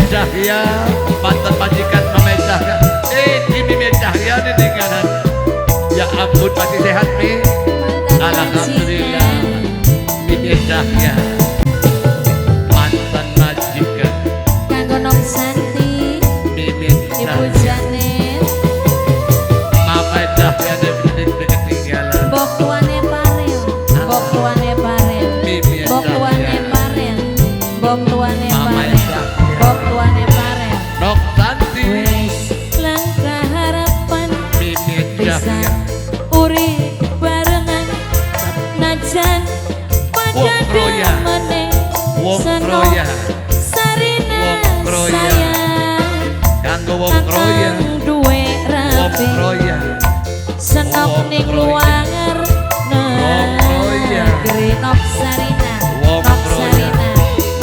Cahya, mantan majikan Mame Cahya. Ini Mime Cahya ditinggalan. Ya ampun masih sehat Mi. Alhamdulillah. Mime Cahya, mantan majikan. Kanggo Nok Santi, Mime Ibu Cahya. Janet, Mame Cahya ditinggalan. Boktuane Parel, Boktuane Parel, Mime Boktuane Cahya. Parel, Boktuane Mame Parel, Cahya. Boktuane Parel. Nok Santi. Wes langkah harapan Mime bisa Cahya. urip barengan najan pada Wong Kroya. meneh Wong senok Kroya. sarina Wong Kroya. sayang Kanggo Wong Kroya. kakang duwe Wong rapi Kroya. senok Wong ning Kroya. luanger Wong Kroya. negeri Nok Sarina Wong Nok Kroya. Sarina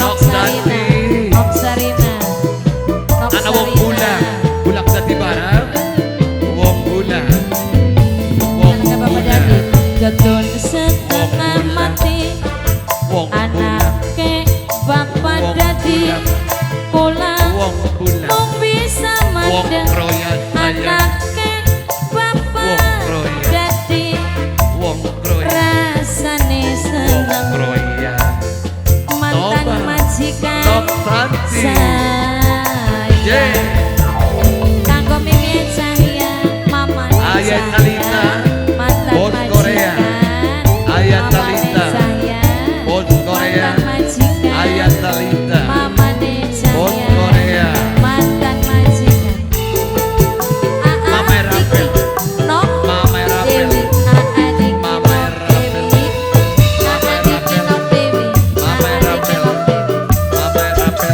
Nok Nok Sarina Santi. Nok Sarina Nok Anak wong Sarina. bulan, bulan dadi barang. Wong bulan, wong Kan Bapak bulan, Dadi gedun setengah Wong bulan. mati wong bulan, anake Bapak Wong Dadi bulan. pulang wong bulan, mung bisa wong mandeng kroya saya, anake Bapak Wong Kroya. Dadi wong kroya, rasane wong seneng kroya. mantan Toba. majikan Nok Santi. saya Yeah. kanggo Mimi Cahya Mama Ayah Talita. mantan Bos Korea. majikan Ayah Mama Talita. Cahya Bos Korea. mantan majikan Ayah Talita. Mama Bos Cahya Korea. mantan majikan Mama Rapel. Nok Mama Rapel. Dewi Adik Mama Nok Rapel. Dewi Mama Adik Rapel. Nok Dewi Mama Adik Rapel. Nok Dewi Mama Rapel.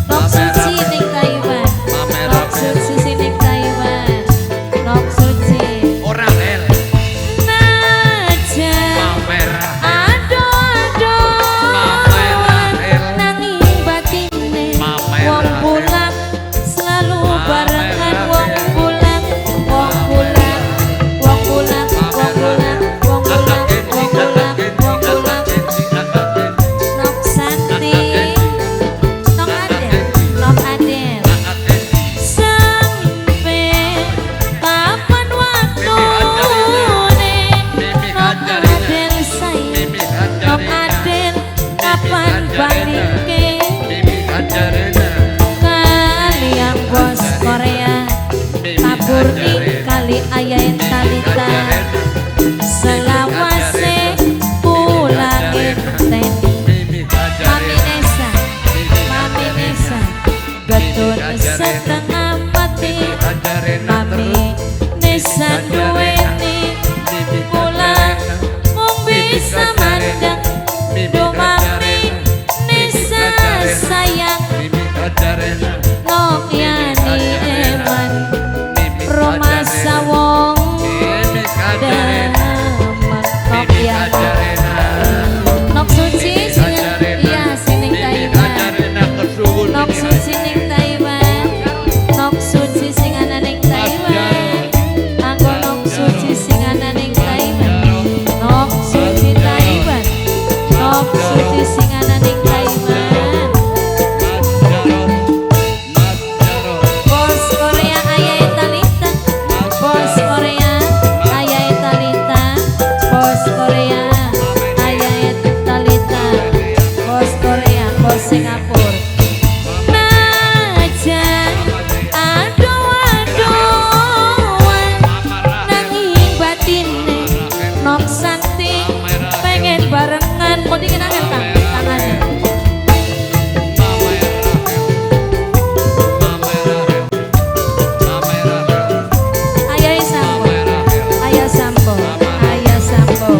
Nok Mama Suci Rapel. ning Taiwan Mama Nok Rapel. Suci ning Taiwan Nok Suci Orang El. Naja Mama Rapel. aduh Mama Rahel. nanging batine Mama wong Rahel. bulan selalu Mama barengan Rahel. wong bulan wong bulan wong bulan wong bulan wong bulan wong bulan wong bulan Nok Santi Nok Adel Nok Adel sampai kapan waktune Nok Adel sayang Nok Adel kapan balik kalian bos Korea kabur nih kali ayain Talita selawase pulangin ten Mami Nesa Mami Nesa getun setengah mati Mami Nesa duweni pulang mung bisa mandang do Mami Nesa sayang Nok Yani Eman Roma Sawong Daman Nok Yani Nok Suci iya sining Taiwan Nok Suci ning Taiwan Nok Suci sing ana ning Taiwan anggo Nok Suci sing ana ning Taiwan Nok Suci Taiwan Nok Suci sing ana ning Taiwan Bos Korea ayah Talita Bos Korea ayah Talita Bos Korea ayah Talita Bos Korea Bos Singapura najan aduh nanging batine Nok Santi pengen barengan mau dikenalkan tangannya Ayah Sambo Ayah Sambo Ayah Sambo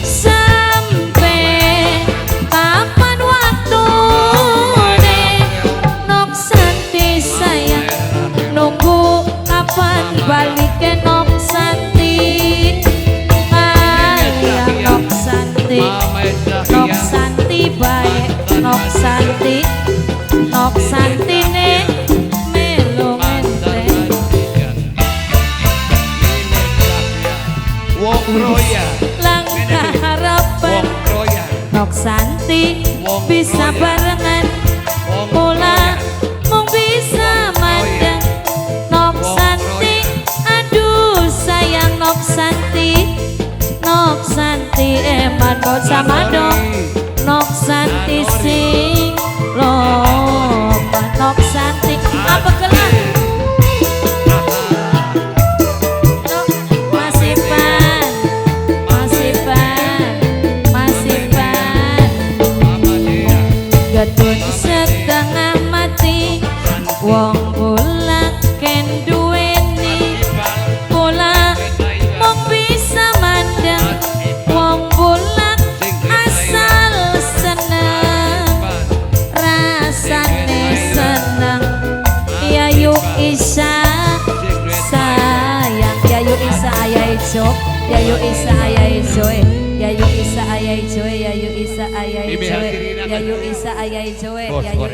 sampai kapan waktune Nok Santi sayang nunggu kapan balik ke Nok Santi ayah Nok Santi Nok Santi baik Nok Santi Nok Santi nih melu menteng Wong kroya, langkah harapan wong kroya, Nok Santi bisa barengan Kula mung bisa mandang Nok Santi, aduh sayang Nok Santi, Nok Santi manut sama dong Nok Santi sing lomba Nok Santi apa kelah masih pan getun setengah mati wong kula ken duweni kula mung bisa mandang wong kula asal seneng rasane seneng Yayu Isa sayang Yayu Isa ayah ijo Yayu Isa ayah ijo Yayu Isa ayah ijo Yayu Isa ayah ijo Yayu Isa ayah ijo Yayu